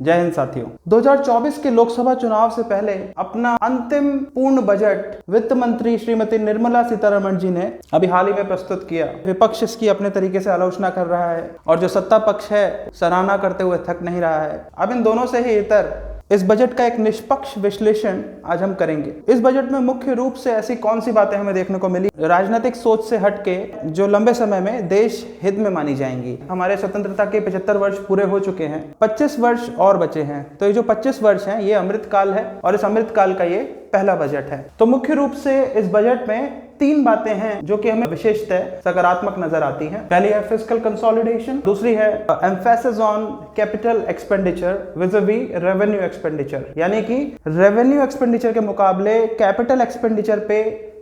जय हिंद साथियों। 2024 के लोकसभा चुनाव से पहले अपना अंतिम पूर्ण बजट वित्त मंत्री श्रीमती निर्मला सीतारमण जी ने अभी हाल ही में प्रस्तुत किया। विपक्ष इसकी अपने तरीके से आलोचना कर रहा है और जो सत्ता पक्ष है सराहना करते हुए थक नहीं रहा है। अब इन दोनों से ही इतर इस बजट का एक निष्पक्ष विश्लेषण आज हम करेंगे। इस बजट में मुख्य रूप से ऐसी कौन सी बातें हमें देखने को मिली राजनीतिक सोच से हटके जो लंबे समय में देश हित में मानी जाएंगी। हमारे स्वतंत्रता के 75 वर्ष पूरे हो चुके हैं, 25 वर्ष और बचे हैं। तो ये जो 25 वर्ष हैं ये अमृत काल है और इस अमृत काल का ये पहला बजट है। तो मुख्य रूप से इस बजट में 3 बातें हैं जो कि हमें विशेषतः सकारात्मक नजर आती हैं। पहली है फिस्कल कंसोलिडेशन, दूसरी है emphasis on capital expenditure vis a vis revenue expenditure, यानी कि रेवेन्यू एक्सपेंडिचर के मुकाबले कैपिटल एक्सपेंडिचर पे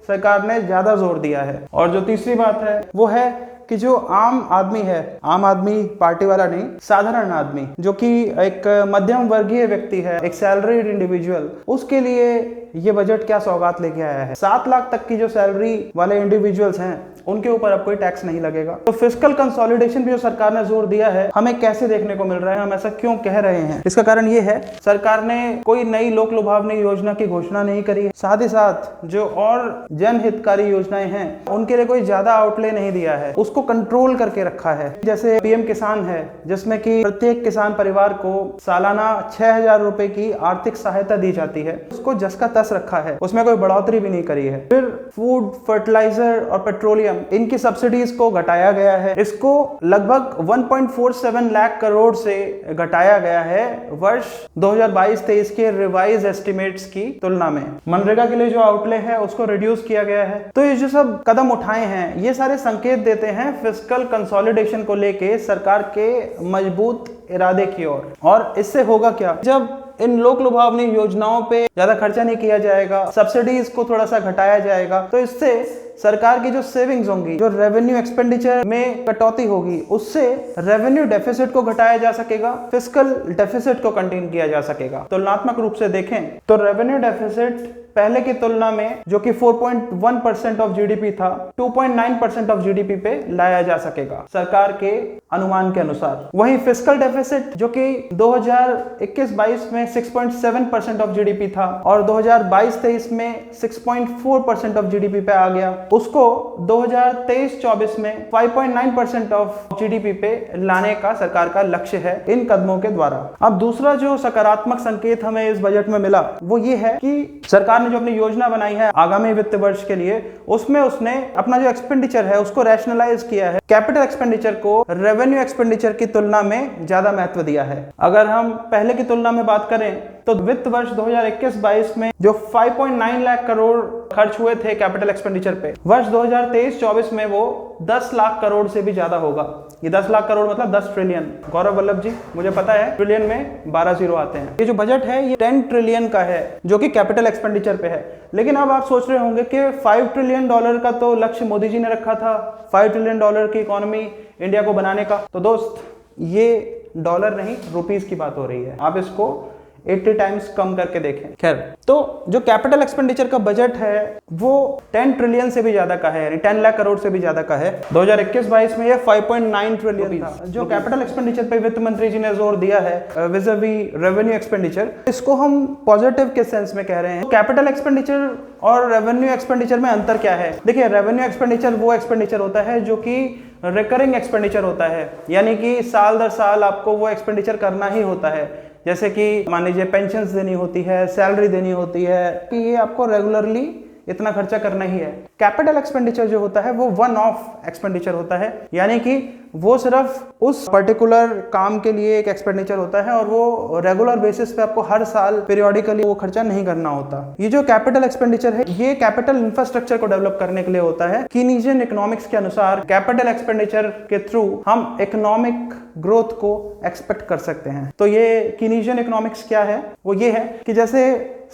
सरकार ने ज्यादा जोर दिया है। और जो तीसरी बात है वो है कि जो आम आदमी है, आम आदमी पार्टी वाला नहीं, साधारण आदमी जो कि एक मध्यम वर्गीय व्यक्ति है, एक सैलरीड इंडिविजुअल, उसके लिए ये बजट क्या सौगात लेके आया है। 7 लाख तक की जो सैलरी वाले इंडिविजुअल्स हैं उनके ऊपर अब कोई टैक्स नहीं लगेगा। तो फिस्कल कंसोलिडेशन भी जो सरकार ने जोर दिया है हमें कैसे देखने को मिल रहा है, हम ऐसा क्यों कह रहे हैं, इसका कारण ये है सरकार ने कोई नई लोक लुभावनी योजना की घोषणा नहीं करी है। साथ ही साथ जो और जनहितकारी योजनाएं हैं उनके लिए कोई ज्यादा आउटले नहीं दिया है, उसको कंट्रोल करके रखा है। जैसे पीएम किसान है जिसमें कि प्रत्येक किसान परिवार को सालाना 6,000 रुपए की आर्थिक सहायता दी जाती है, उसको जस का तस रखा है, उसमें कोई बढ़ोतरी भी नहीं करी है। फिर फूड, फर्टिलाइजर और पेट्रोलियम इनकी सब्सिडीज को घटाया गया है, इसको लगभग 1.47 लाख करोड़ से घटाया गया है वर्ष 2022-23 के रिवाइज एस्टिमेट्स की तुलना में। मनरेगा के लिए जो आउटले है उसको रिड्यूस किया गया है। तो ये जो सब कदम उठाए हैं ये सारे संकेत देते हैं फिस्कल कंसोलिडेशन को लेके सरकार के मजबूत इरादे की ओर। और इससे होगा क्या, जब इन लोक लुभावनी योजनाओं पे ज्यादा खर्चा नहीं किया जाएगा, सब्सिडीज को थोड़ा सा घटाया जाएगा, तो इससे सरकार की जो सेविंग्स होंगी, जो रेवेन्यू एक्सपेंडिचर में कटौती होगी, उससे रेवेन्यू डेफिसिट को घटाया जा सकेगा, फिस्कल डेफिसिट को कंटेन किया जा सकेगा। तुलनात्मक रूप से देखें तो रेवेन्यू डेफिसिट पहले की तुलना में जो कि 4.1% ऑफ जीडीपी था 2.9% ऑफ जीडीपी पे लाया जा सकेगा सरकार के अनुमान के अनुसार। वहीं फिस्कल डेफिसिट जो कि 2021-22 में 6.7% ऑफ जीडीपी था और 2022-23 में 6.4% ऑफ जीडीपी पे आ गया, उसको 2023-24 में 5.9% ऑफ जीडीपी पे लाने का सरकार का लक्ष्य है इन कदमों के द्वारा। अब दूसरा जो सकारात्मक संकेत हमें इस बजट में मिला वो ये है कि सरकार ने जो अपनी योजना बनाई है आगामी वित्त वर्ष के लिए, उसमें उसने अपना जो एक्सपेंडिचर है उसको रैशनलाइज किया है। कैपिटल एक्सपेंडिचर को रेवेन्यू एक्सपेंडिचर की तुलना में ज्यादा महत्व दिया है। अगर हम पहले की तुलना में बात करें तो वित्त वर्ष 2021-22 में जो 5.9 लाख करोड़ खर्च हुए थे कैपिटल एक्सपेंडिचर पे, वर्ष 2023-24 में वो 10 लाख करोड़ से भी ज्यादा होगा। ये 10 लाख करोड़ मतलब 10 ट्रिलियन। गौरव वल्लभ जी, मुझे पता है ट्रिलियन में 12 जीरो आते हैं। ये जो बजट है ये 10 ट्रिलियन का है जो कि कैपिटल एक्सपेंडिचर पे है। लेकिन अब आप सोच रहे होंगे कि $5 ट्रिलियन का तो लक्ष्य मोदी जी ने रखा था, $5 ट्रिलियन की इकोनॉमी इंडिया को बनाने का। तो दोस्त ये डॉलर नहीं रुपीस की बात हो रही है, आप इसको 80 टाइम्स कम करके देखें। खैर, तो जो कैपिटल एक्सपेंडिचर का बजट है वो 10 ट्रिलियन से भी ज्यादा का है, यानी 10 लाख करोड़ से भी ज्यादा का है। 2021-22 में ये 5.9 ट्रिलियन था। जो कैपिटल एक्सपेंडिचर पे वित्त मंत्री जी ने जोर दिया है विज़-अ-वी रेवेन्यू एक्सपेंडिचर, इसको हम पॉजिटिव के सेंस में कह रहे हैं। कैपिटल एक्सपेंडिचर और रेवेन्यू एक्सपेंडिचर में अंतर क्या है? देखिए, रेवेन्यू एक्सपेंडिचर वो एक्सपेंडिचर होता है जो कि रिकरिंग एक्सपेंडिचर होता है, यानी कि साल दर साल आपको वो एक्सपेंडिचर करना ही होता है। जैसे कि मान लीजिए पेंशन्स देनी होती है, सैलरी देनी होती है, कि ये आपको रेगुलरली इतना खर्चा करना ही है। कैपिटल एक्सपेंडिचर जो होता है वो वन ऑफ एक्सपेंडिचर होता है, यानी कि वो सिर्फ उस पर्टिकुलर काम के लिए एक एक्सपेंडिचर होता है और वो रेगुलर बेसिस पे आपको हर साल पीरियोडिकली वो खर्चा नहीं करना होता। ये जो कैपिटल एक्सपेंडिचर है ये कैपिटल इंफ्रास्ट्रक्चर को डेवलप करने के लिए होता है। कीनीजियन इकोनॉमिक्स के अनुसार कैपिटल एक्सपेंडिचर के थ्रू हम इकोनॉमिक ग्रोथ को एक्सपेक्ट कर सकते हैं। तो ये कीनीजियन इकोनॉमिक्स क्या है? वो ये है कि जैसे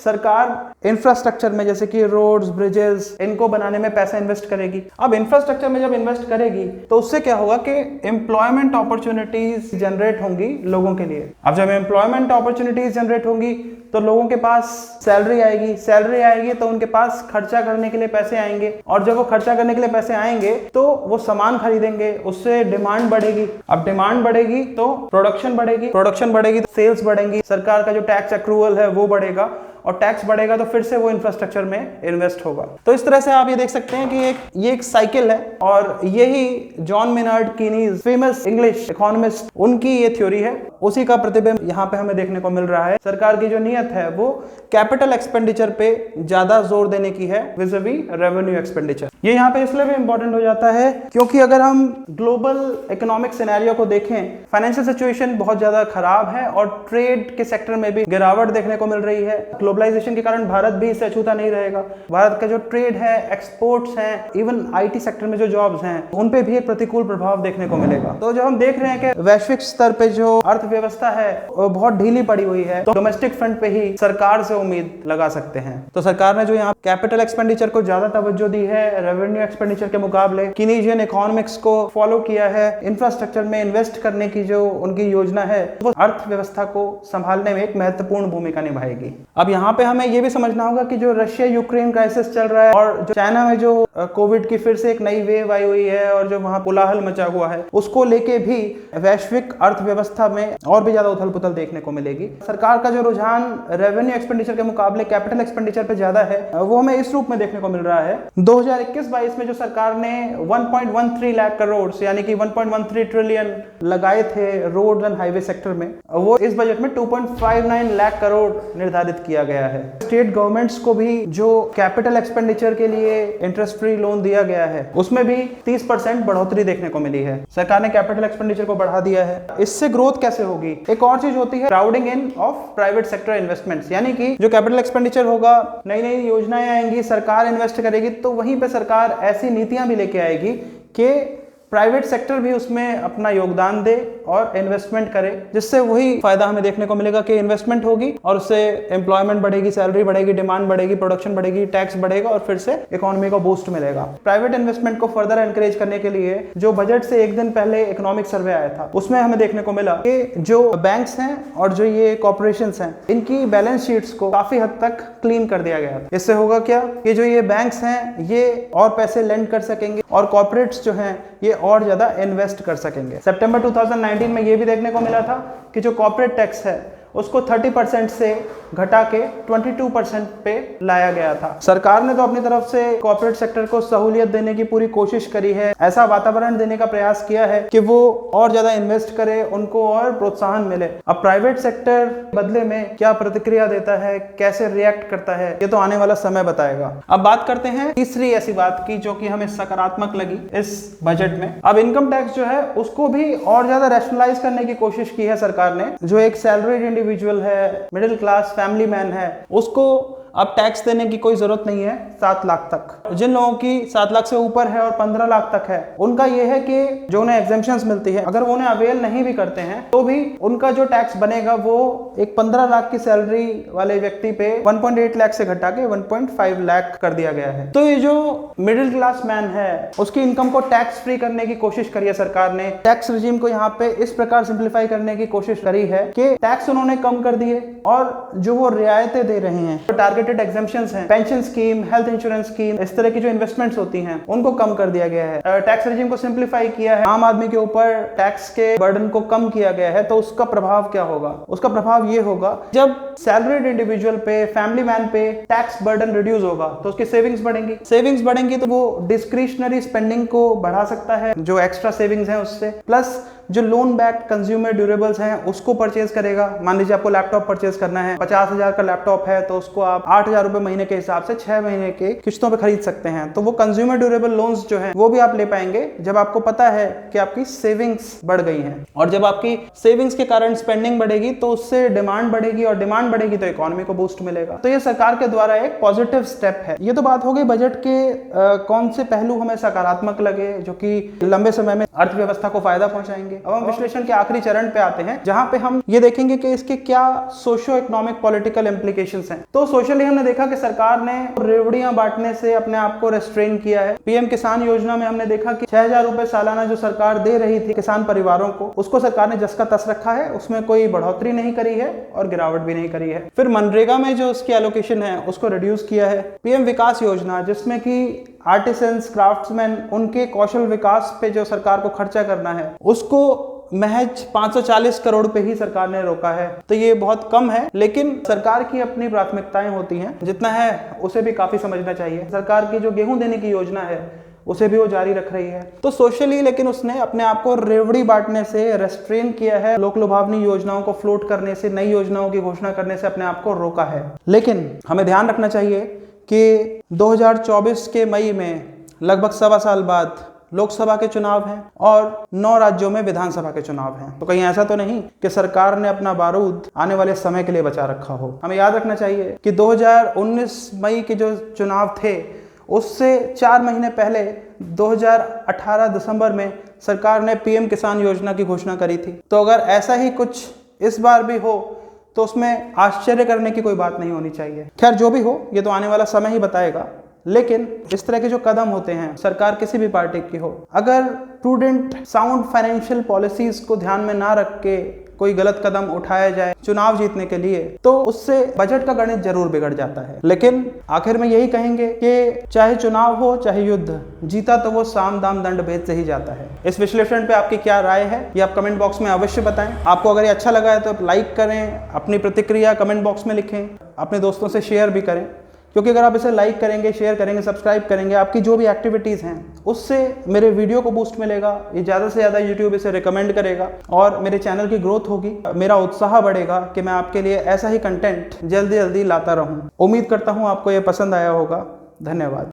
सरकार इंफ्रास्ट्रक्चर में, जैसे कि रोड्स, ब्रिजेस, इनको बनाने में पैसा इन्वेस्ट करेगी। अब इंफ्रास्ट्रक्चर में जब इन्वेस्ट करेगी तो उससे क्या होगा कि एम्प्लॉयमेंट अपॉर्चुनिटीज जनरेट होंगी लोगों के लिए। अब जब एम्प्लॉयमेंट अपॉर्चुनिटीज जनरेट होंगी तो लोगों के पास सैलरी आएगी तो उनके पास खर्चा करने के लिए पैसे आएंगे, और जब वो खर्चा करने के लिए पैसे आएंगे तो वो सामान खरीदेंगे, उससे डिमांड बढ़ेगी। अब डिमांड बढ़ेगी तो प्रोडक्शन बढ़ेगी तो सेल्स बढ़ेंगी, सरकार का जो टैक्स एक्रूवल है वो बढ़ेगा, और टैक्स बढ़ेगा तो फिर से वो इंफ्रास्ट्रक्चर में इन्वेस्ट होगा। तो इस तरह से आप ये देख सकते हैं कि ये एक साइकिल है, और यही John Maynard Keynes, famous English economist, उनकी ये थ्योरी है। उसी का प्रतिबिंब यहाँ पे हमें देखने को मिल रहा है। सरकार की जो नीयत है वो कैपिटल एक्सपेंडिचर पे ज्यादा जोर देने की है विज़-अ-वी रेवेन्यू एक्सपेंडिचर। ये यहाँ पे इसलिए भी इंपॉर्टेंट हो जाता है क्योंकि अगर हम ग्लोबल इकोनॉमिक सिनेरियो को देखें, फाइनेंशियल सिचुएशन बहुत ज्यादा खराब है और ट्रेड के सेक्टर में भी गिरावट देखने को मिल रही है। ग्लोबलाइजेशन के कारण भारत भी इससे अछूता नहीं रहेगा। भारत का जो ट्रेड है, एक्सपोर्ट्स हैं, इवन आईटी सेक्टर में जो जॉब्स हैं, उन पे भी एक प्रतिकूल प्रभाव देखने को मिलेगा। तो जब हम देख रहे हैं कि वैश्विक स्तर पे जो अर्थव्यवस्था है वो बहुत ढीली पड़ी हुई है, तो डोमेस्टिक फ्रंट पे ही सरकार से उम्मीद लगा सकते हैं। तो सरकार ने जो यहाँ कैपिटल एक्सपेंडिचर को ज्यादा तवज्जो दी है रेवेन्यू एक्सपेंडिचर के मुकाबले, कीनीजियन इकोनॉमिक्स को फॉलो किया है, इंफ्रास्ट्रक्चर में इन्वेस्ट करने की जो उनकी योजना है वो अर्थव्यवस्था को संभालने में एक महत्वपूर्ण भूमिका निभाएगी। अब यहाँ पे हमें ये भी समझना होगा कि जो रशिया यूक्रेन क्राइसिस चल रहा है और जो चाइना में जो कोविड की फिर से एक नई वेव आई हुई है और जो वहां कोलाहल मचा हुआ है, उसको लेके भी वैश्विक अर्थव्यवस्था में और भी ज्यादा उथल पुथल देखने को मिलेगी। सरकार का जो रुझान रेवेन्यू एक्सपेंडिचर के मुकाबले कैपिटल एक्सपेंडिचर पे ज्यादा है, वो हमें इस रूप में देखने को मिल रहा है। 2021-22 में जो सरकार ने 1.13 लाख करोड़ यानी कि 1.13 ट्रिलियन लगाए थे रोड एंड हाईवे सेक्टर में, वो इस बजट में 2.59 लाख करोड़ निर्धारित किया गया है। स्टेट गवर्नमेंट्स को भी जो कैपिटल एक्सपेंडिचर के लिए इंटरेस्ट फ्री लोन दिया गया है, उसमें भी 30% बढ़ोतरी देखने को मिली है। सरकार ने कैपिटल एक्सपेंडिचर को बढ़ा दिया है। इससे ग्रोथ कैसे होगी? एक और चीज होती है crowding in of private sector investments, यानी कि जो कैपिटल एक्सपेंडिचर होगा, नई नई योजनाएं आएंगी, सरकार इन्वेस्ट करेगी, तो वहीं पे सरकार ऐसी नीतियां भी लेके आएगी कि प्राइवेट सेक्टर भी उसमें अपना योगदान दे और इन्वेस्टमेंट करे, जिससे वही फायदा हमें देखने को मिलेगा कि इन्वेस्टमेंट होगी और उससे एम्प्लॉयमेंट बढ़ेगी, सैलरी बढ़ेगी, डिमांड बढ़ेगी, प्रोडक्शन बढ़ेगी, टैक्स बढ़ेगा और फिर से इकोनॉमी को बूस्ट मिलेगा। प्राइवेट इन्वेस्टमेंट को फर्दर एनकरेज करने के लिए जो बजट से एक दिन पहले इकोनॉमिक सर्वे आया था, उसमें हमें देखने को मिला कि जो बैंक्स हैं और जो ये कॉर्पोरेशंस हैं, इनकी बैलेंस शीट्स को काफी हद तक क्लीन कर दिया गया था। इससे होगा क्या कि जो ये बैंक्स हैं ये और पैसे लेंड कर सकेंगे और कॉर्पोरेट्स जो हैं ये और ज्यादा इन्वेस्ट कर सकेंगे। सितंबर 2019 में ये भी देखने को मिला था कि जो कॉर्पोरेट टैक्स है उसको 30% से घटा के 22% पे लाया गया था। सरकार ने तो अपनी तरफ से कॉर्पोरेट सेक्टर को सहूलियत देने की पूरी कोशिश करी है, ऐसा वातावरण देने का प्रयास किया है कि वो और ज्यादा इन्वेस्ट करे, उनको और प्रोत्साहन मिले। अब प्राइवेट सेक्टर बदले में क्या प्रतिक्रिया देता है, कैसे रिएक्ट करता है, ये तो आने वाला समय बताएगा। अब बात करते हैं तीसरी ऐसी बात की जो कि हमें सकारात्मक लगी इस बजट में। अब इनकम टैक्स जो है उसको भी और ज्यादा रैशनलाइज करने की कोशिश की है सरकार ने। जो एक सैलरीड इंडिविजुअल है, मिडिल क्लास फैमिली मैन है, उसको अब टैक्स देने की कोई जरूरत नहीं है 7 लाख तक। जिन लोगों की 7 लाख से ऊपर है और 15 लाख तक है, उनका यह है कि जो उन्हें एग्जेम्पशंस मिलती है, अगर वो उन्हें अवेल नहीं भी करते हैं तो भी उनका जो टैक्स बनेगा वो एक 15 लाख की सैलरी वाले व्यक्ति पे 1.8 लाख से घटा के 1.5 लाख कर दिया गया है। तो ये जो मिडिल क्लास मैन है उसकी इनकम को टैक्स फ्री करने की कोशिश करी है सरकार ने। टैक्स रिजीम को यहाँ पे इस प्रकार सिंप्लीफाई करने की कोशिश करी है कि टैक्स उन्होंने कम कर दिए और जो वो रियायतें दे रहे हैं, तो टारगेटेड एग्जेम्पशंस हैं, pension scheme, health insurance scheme, इस तरह की जो इन्वेस्टमेंट्स होती हैं उनको कम कर दिया गया है। टैक्स रिजीम को सिंप्लीफाई किया है, आम आदमी के ऊपर टैक्स के बर्डन को कम किया गया है। तो उसका प्रभाव क्या होगा? उसका प्रभाव ये होगा, जब सैलरीड इंडिविजुअल पे, फैमिली मैन पे टैक्स बर्डन रिड्यूस होगा तो उसकी सेविंग्स बढ़ेंगी। सेविंग्स बढ़ेंगी तो वो डिस्क्रिशनरी स्पेंडिंग को बढ़ा सकता है, जो एक्स्ट्रा सेविंग्स हैं उससे, प्लस जो लोन बैक्ड कंज्यूमर ड्यूरेबल्स हैं उसको परचेज करेगा। मान लीजिए आपको लैपटॉप परचेज करना है, 50,000 का लैपटॉप है तो उसको आप 8,000 रुपए महीने के हिसाब से 6 महीने के किस्तों पे खरीद सकते हैं। तो वो कंज्यूमर ड्यूरेबल लोन्स जो हैं वो भी आप ले पाएंगे जब आपको पता है कि आपकी सेविंग्स बढ़ गई हैं। और जब आपकी सेविंग्स के कारण स्पेंडिंग बढ़ेगी तो उससे डिमांड बढ़ेगी और डिमांड बढ़ेगी तो इकोनॉमी को बूस्ट मिलेगा। तो ये सरकार के द्वारा एक पॉजिटिव स्टेप है। ये तो बात हो गई बजट के कौन से पहलू हमें सकारात्मक लगे जो कि लंबे समय में अर्थव्यवस्था को फायदा पहुंचाएंगे। अब हम विश्लेषण के आखिरी चरण पे आते हैं, जहां पे हम ये देखेंगे कि इसके क्या सोशो इकोनॉमिक पॉलिटिकल इम्प्लीकेशंस हैं। तो सोशली हमने देखा कि सरकार ने रेवड़ियां बांटने से अपने आप को रेस्ट्रेन किया है। पीएम किसान योजना में हमने देखा कि 6,000 रुपए सालाना जो सरकार दे रही थी किसान परिवारों को, उसको सरकार ने जस का तस रखा है, उसमें कोई बढ़ोतरी नहीं करी है और गिरावट भी नहीं करी है। फिर मनरेगा में जो उसकी एलोकेशन है उसको रिड्यूस किया है। पीएम विकास योजना, जिसमें कि आर्टिसंस, क्राफ्ट्समैन, उनके कौशल विकास पे जो सरकार को खर्चा करना है, उसको महज 540 करोड़ पे ही सरकार ने रोका है। तो ये बहुत कम है, लेकिन सरकार की अपनी प्राथमिकताएं होती हैं, जितना है उसे भी काफी समझना चाहिए। सरकार की जो गेहूं देने की योजना है उसे भी वो जारी रख रही है। तो सोशली लेकिन उसने अपने आप को रेवड़ी बांटने से रेस्ट्रेन किया है, लोक लुभावनी योजनाओं को फ्लोट करने से, नई योजनाओं की घोषणा करने से अपने आप को रोका है। लेकिन हमें ध्यान रखना चाहिए कि 2024 के मई में लगभग 1.25 साल बाद लोकसभा के चुनाव हैं और 9 राज्यों में विधानसभा के चुनाव हैं। तो कहीं ऐसा तो नहीं कि सरकार ने अपना बारूद आने वाले समय के लिए बचा रखा हो। हमें याद रखना चाहिए कि 2019 मई के जो चुनाव थे उससे 4 महीने पहले 2018 दिसंबर में सरकार ने पीएम किसान योजना की घोषणा करी थी। तो अगर ऐसा ही कुछ इस बार भी हो तो उसमें आश्चर्य करने की कोई बात नहीं होनी चाहिए। खैर, जो भी हो ये तो आने वाला समय ही बताएगा। लेकिन इस तरह के जो कदम होते हैं, सरकार किसी भी पार्टी की हो, अगर प्रूडेंट साउंड फाइनेंशियल पॉलिसीज को ध्यान में ना रख के कोई गलत कदम उठाया जाए चुनाव जीतने के लिए, तो उससे बजट का गणित जरूर बिगड़ जाता है। लेकिन आखिर में यही कहेंगे कि चाहे चुनाव हो चाहे युद्ध, जीता तो वो साम दाम दंड भेद से ही जाता है। इस विश्लेषण पे आपकी क्या राय है ये आप कमेंट बॉक्स में अवश्य बताएं। आपको अगर ये अच्छा लगा है तो लाइक करें, अपनी प्रतिक्रिया कमेंट बॉक्स में लिखें, अपने दोस्तों से शेयर भी करें, क्योंकि अगर आप इसे लाइक करेंगे, शेयर करेंगे, सब्सक्राइब करेंगे, आपकी जो भी एक्टिविटीज़ हैं उससे मेरे वीडियो को बूस्ट मिलेगा, ये ज़्यादा से ज़्यादा यूट्यूब इसे रिकमेंड करेगा और मेरे चैनल की ग्रोथ होगी, मेरा उत्साह बढ़ेगा कि मैं आपके लिए ऐसा ही कंटेंट जल्दी जल्दी लाता रहूं। उम्मीद करता हूं आपको ये पसंद आया होगा। धन्यवाद।